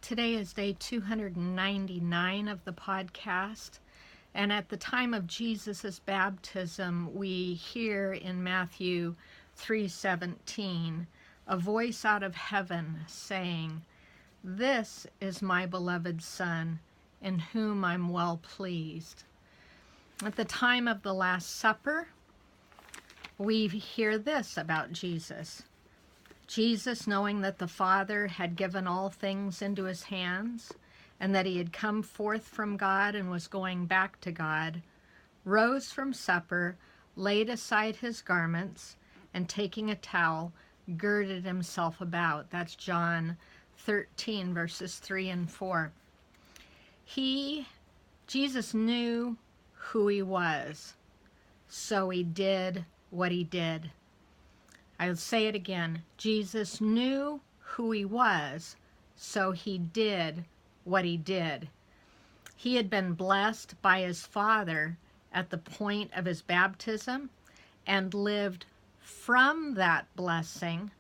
Today is day 299 of the podcast, and at the time of Jesus' baptism, we hear in Matthew 3:17 a voice out of heaven saying, "This is my beloved Son, in whom I'm well pleased." At the time of the Last Supper, we hear this about Jesus. Jesus, knowing that the Father had given all things into his hands, and that he had come forth from God and was going back to God, rose from supper, laid aside his garments, and taking a towel, girded himself about. That's John 13, verses 3 and 4. Jesus knew who he was, so he did what he did. I'll say it again. Jesus knew who he was, so he did what he did. He had been blessed by his Father at the point of his baptism and lived from that blessing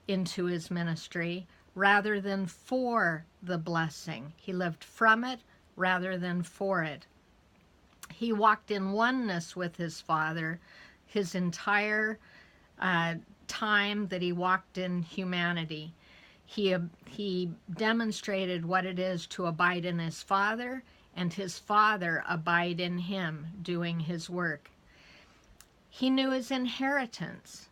into his ministry rather than for the blessing. He lived from it rather than for it. He walked in oneness with his Father his entire time that he walked in humanity. He demonstrated what it is to abide in his Father, and his Father abide in him, doing his work. He knew his inheritance.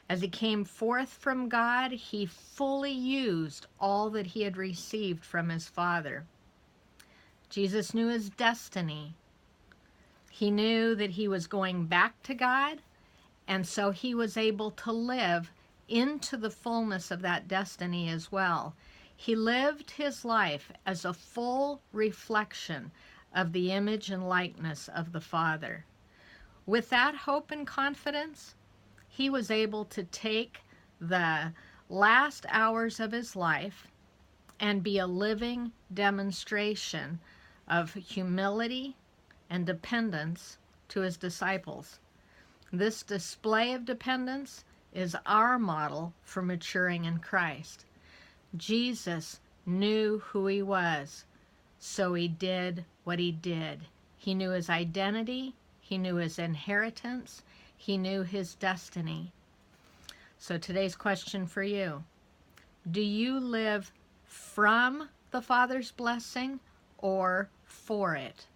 As he came forth from God, he fully used all that he had received from his Father. Jesus knew his destiny. He knew that he was going back to God, and so he was able to live into the fullness of that destiny as well. He lived his life as a full reflection of the image and likeness of the Father. With that hope and confidence, he was able to take the last hours of his life and be a living demonstration of humility and dependence to his disciples. This display of dependence is our model for maturing in Christ. Jesus knew who he was, so he did what he did. He knew his identity, he knew his inheritance, he knew his destiny. So today's question for you: do you live from the Father's blessing or for it?